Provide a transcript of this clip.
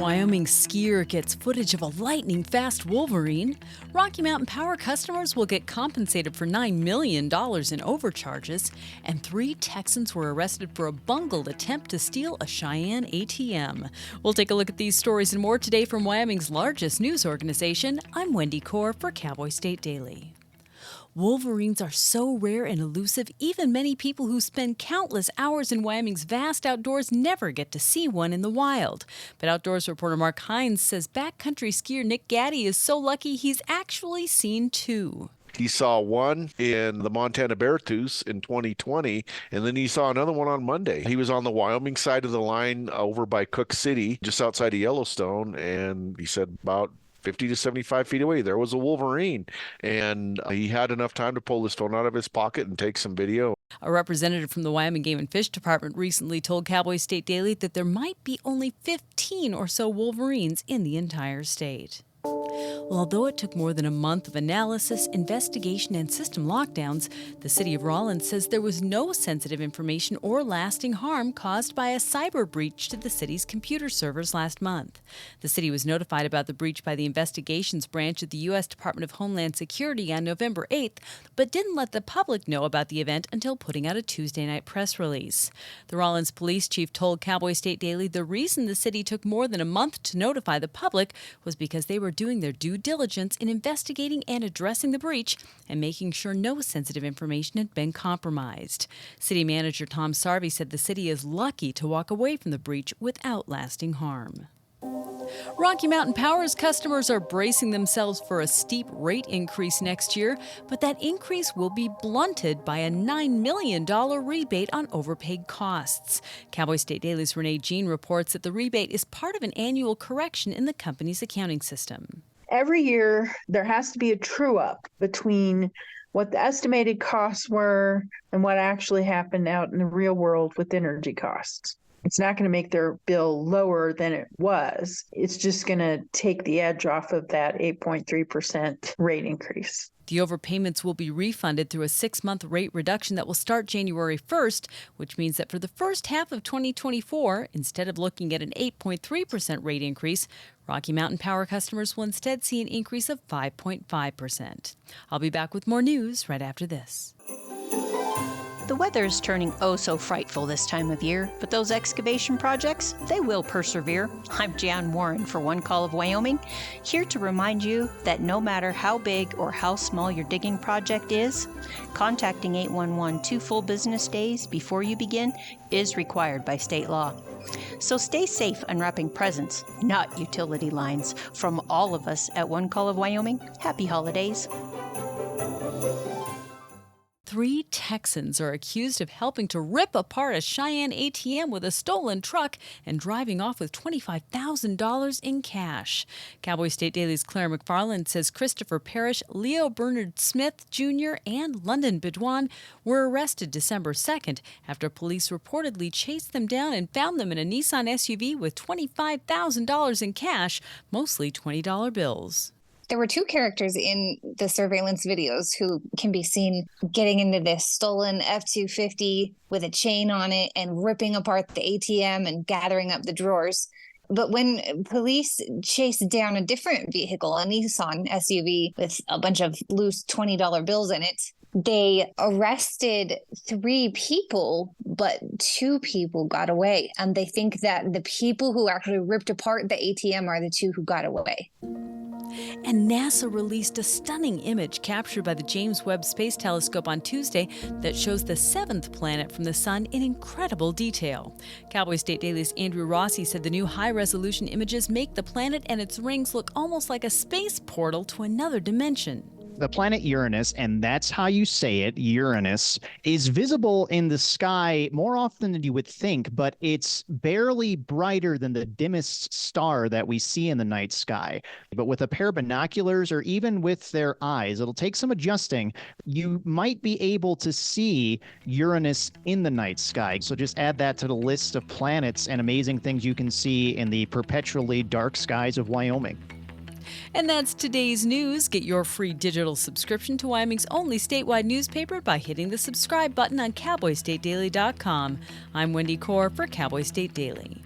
Wyoming skier gets footage of a lightning-fast wolverine. Rocky Mountain Power customers will get compensated for $9 million in overcharges. And 3 Texans were arrested for a bungled attempt to steal a Cheyenne ATM. We'll take a look at these stories and more today from Wyoming's largest news organization. I'm Wendy Kaur for Cowboy State Daily. Wolverines are so rare and elusive, even many people who spend countless hours in Wyoming's vast outdoors never get to see one in the wild. But outdoors reporter Mark Hines says backcountry skier Nick Gaddy is so lucky he's actually seen 2. He saw one in the Montana Beartooth in 2020, and then he saw another one on Monday. He was on the Wyoming side of the line over by Cook City, just outside of Yellowstone, and he said about 50 to 75 feet away, there was a wolverine, and he had enough time to pull his phone out of his pocket and take some video. A representative from the Wyoming Game and Fish Department recently told Cowboy State Daily that there might be only 15 or so wolverines in the entire state. Well, although it took more than a month of analysis, investigation, and system lockdowns, the city of Rawlins says there was no sensitive information or lasting harm caused by a cyber breach to the city's computer servers last month. The city was notified about the breach by the investigations branch of the U.S. Department of Homeland Security on November 8th, but didn't let the public know about the event until putting out a Tuesday night press release. The Rawlins police chief told Cowboy State Daily the reason the city took more than a month to notify the public was because they were doing their due diligence in investigating and addressing the breach and making sure no sensitive information had been compromised. City manager Tom Sarvey said the city is lucky to walk away from the breach without lasting harm. Rocky Mountain Power's customers are bracing themselves for a steep rate increase next year, but that increase will be blunted by a $9 million rebate on overpaid costs. Cowboy State Daily's Renee Jean reports that the rebate is part of an annual correction in the company's accounting system. Every year, there has to be a true-up between what the estimated costs were and what actually happened out in the real world with energy costs. It's not going to make their bill lower than it was. It's just going to take the edge off of that 8.3% rate increase. The overpayments will be refunded through a 6-month rate reduction that will start January 1st, which means that for the first half of 2024, instead of looking at an 8.3% rate increase, Rocky Mountain Power customers will instead see an increase of 5.5%. I'll be back with more news right after this. The weather's turning oh so frightful this time of year, but those excavation projects, they will persevere. I'm Jan Warren for One Call of Wyoming, here to remind you that no matter how big or how small your digging project is, contacting 811 2 full business days before you begin is required by state law. So stay safe unwrapping presents, not utility lines. From all of us at One Call of Wyoming, happy holidays. 3 Texans are accused of helping to rip apart a Cheyenne ATM with a stolen truck and driving off with $25,000 in cash. Cowboy State Daily's Claire McFarland says Christopher Parrish, Leo Bernard Smith Jr., and London Bedouin were arrested December 2nd after police reportedly chased them down and found them in a Nissan SUV with $25,000 in cash, mostly $20 bills. There were 2 characters in the surveillance videos who can be seen getting into this stolen F-250 with a chain on it and ripping apart the ATM and gathering up the drawers. But when police chased down a different vehicle, a Nissan SUV with a bunch of loose $20 bills in it, they arrested 3 people, but 2 people got away. And they think that the people who actually ripped apart the ATM are the 2 who got away. And NASA released a stunning image captured by the James Webb Space Telescope on Tuesday that shows the 7th planet from the sun in incredible detail. Cowboy State Daily's Andrew Rossi said the new high-resolution images make the planet and its rings look almost like a space portal to another dimension. The planet Uranus, and that's how you say it, Uranus, is visible in the sky more often than you would think, but it's barely brighter than the dimmest star that we see in the night sky. But with a pair of binoculars or even with their eyes, it'll take some adjusting. You might be able to see Uranus in the night sky. So just add that to the list of planets and amazing things you can see in the perpetually dark skies of Wyoming. And that's today's news. Get your free digital subscription to Wyoming's only statewide newspaper by hitting the subscribe button on CowboyStateDaily.com. I'm Wendy Kaur for Cowboy State Daily.